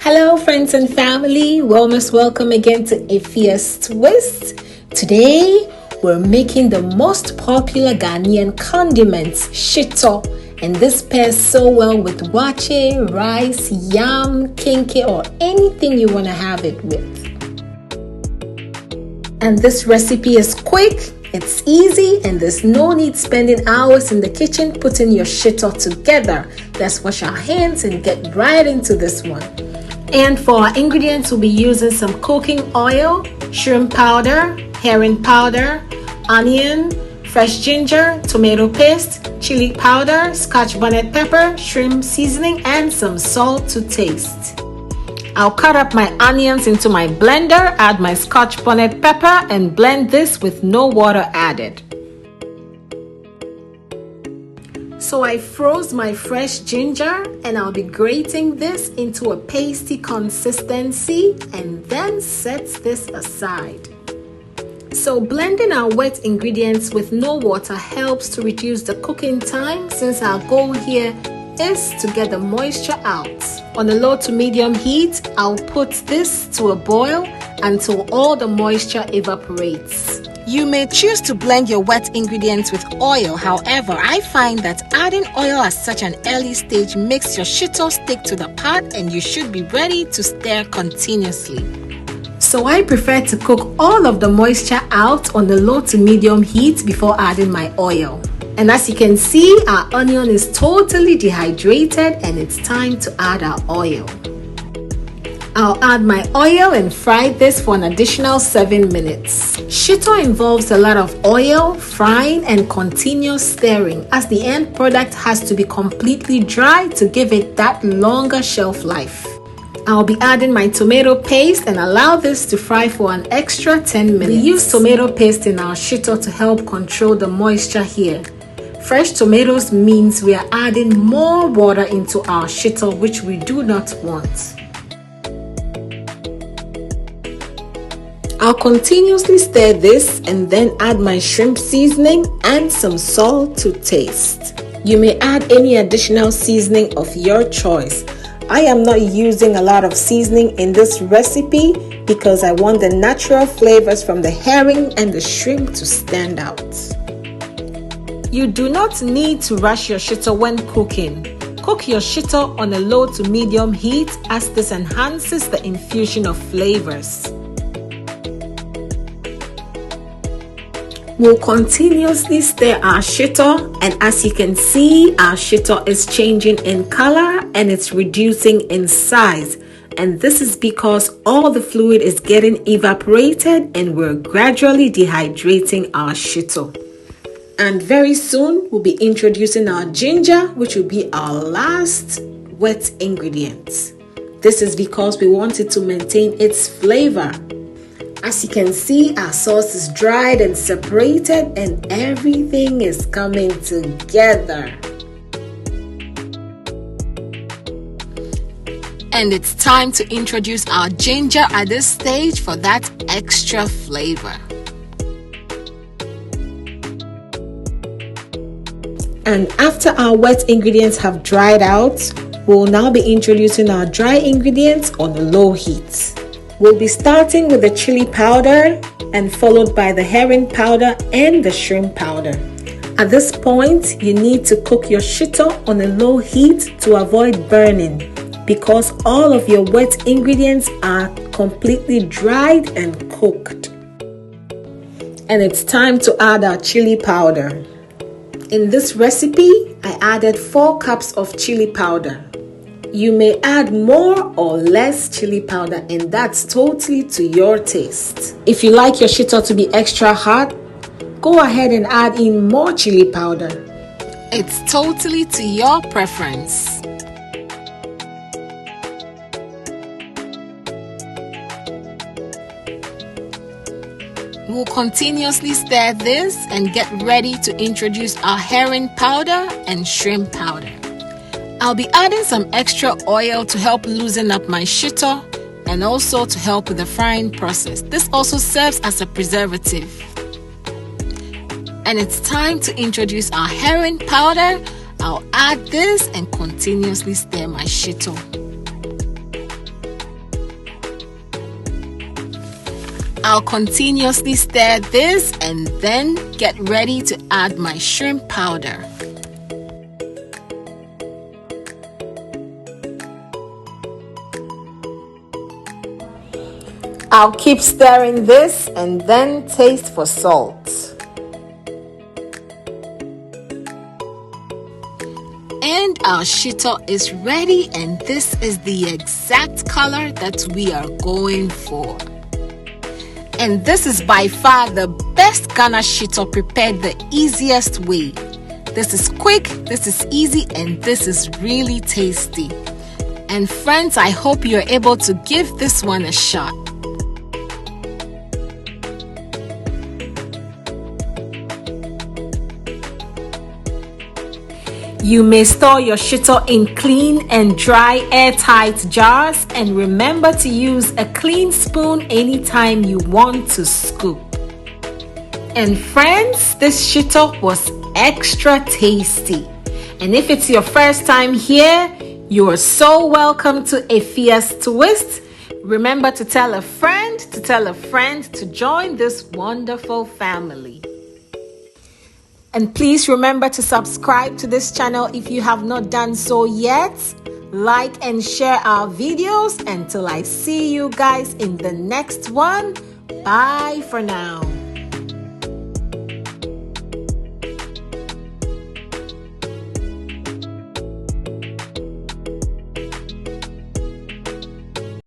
Hello friends and family, most welcome again to A Fierce Twist. Today we're making the most popular Ghanaian condiments, SHITO, and this pairs so well with waakye, rice, yam, kenkey, or anything you want to have it with. And this recipe is quick, it's easy, and there's no need spending hours in the kitchen putting your SHITO together. Let's wash our hands and get right into this one. And for our ingredients, we'll be using some cooking oil, shrimp powder, herring powder, onion, fresh ginger, tomato paste, chili powder, scotch bonnet pepper, shrimp seasoning, and some salt to taste. I'll cut up my onions into my blender, add my scotch bonnet pepper, and blend this with no water added. So I froze my fresh ginger and I'll be grating this into a pasty consistency and then set this aside. So blending our wet ingredients with no water helps to reduce the cooking time, since our goal here is to get the moisture out. On a low to medium heat, I'll put this to a boil until all the moisture evaporates. You may choose to blend your wet ingredients with oil. However, I find that adding oil at such an early stage makes your SHITO stick to the pot and you should be ready to stir continuously. So I prefer to cook all of the moisture out on the low to medium heat before adding my oil. And as you can see, our onion is totally dehydrated and it's time to add our oil. I'll add my oil and fry this for an additional 7 minutes. SHITO involves a lot of oil, frying, and continuous stirring, as the end product has to be completely dry to give it that longer shelf life. I'll be adding my tomato paste and allow this to fry for an extra 10 minutes. We use tomato paste in our SHITO to help control the moisture here. Fresh tomatoes means we are adding more water into our SHITO, which we do not want. I'll continuously stir this and then add my shrimp seasoning and some salt to taste. You may add any additional seasoning of your choice. I am not using a lot of seasoning in this recipe because I want the natural flavors from the herring and the shrimp to stand out. You do not need to rush your SHITO when cooking. Cook your SHITO on a low to medium heat, as this enhances the infusion of flavors. We'll continuously stir our SHITO, and as you can see, our SHITO is changing in color and it's reducing in size. And this is because all the fluid is getting evaporated and we're gradually dehydrating our SHITO. And very soon we'll be introducing our ginger, which will be our last wet ingredient. This is because we want it to maintain its flavor. As you can see, our sauce is dried and separated and everything is coming together. And it's time to introduce our ginger at this stage for that extra flavor. And after our wet ingredients have dried out, we'll now be introducing our dry ingredients on a low heat. We'll be starting with the chili powder and followed by the herring powder and the shrimp powder. At this point, you need to cook your SHITO on a low heat to avoid burning, because all of your wet ingredients are completely dried and cooked. And it's time to add our chili powder. In this recipe, I added 4 cups of chili powder. You may add more or less chili powder, and that's totally to your taste. If you like your SHITO to be extra hot, go ahead and add in more chili powder. It's totally to your preference. We'll continuously stir this and get ready to introduce our herring powder and shrimp powder. I'll be adding some extra oil to help loosen up my SHITO and also to help with the frying process. This also serves as a preservative. And it's time to introduce our herring powder. I'll add this and continuously stir my SHITO. I'll continuously stir this and then get ready to add my shrimp powder. I'll keep stirring this and then taste for salt. And our shito is ready, and this is the exact color that we are going for. And this is by far the best Ghana shito prepared the easiest way. This is quick, this is easy, and this is really tasty. And friends, I hope you're able to give this one a shot. You may store your shito in clean and dry airtight jars, and remember to use a clean spoon anytime you want to scoop. And friends, this shito was extra tasty. And if it's your first time here, you are so welcome to Efia's Twist. Remember to tell a friend to join this wonderful family. And please remember to subscribe to this channel if you have not done so yet. Like and share our videos. Until I see you guys in the next one. Bye for now.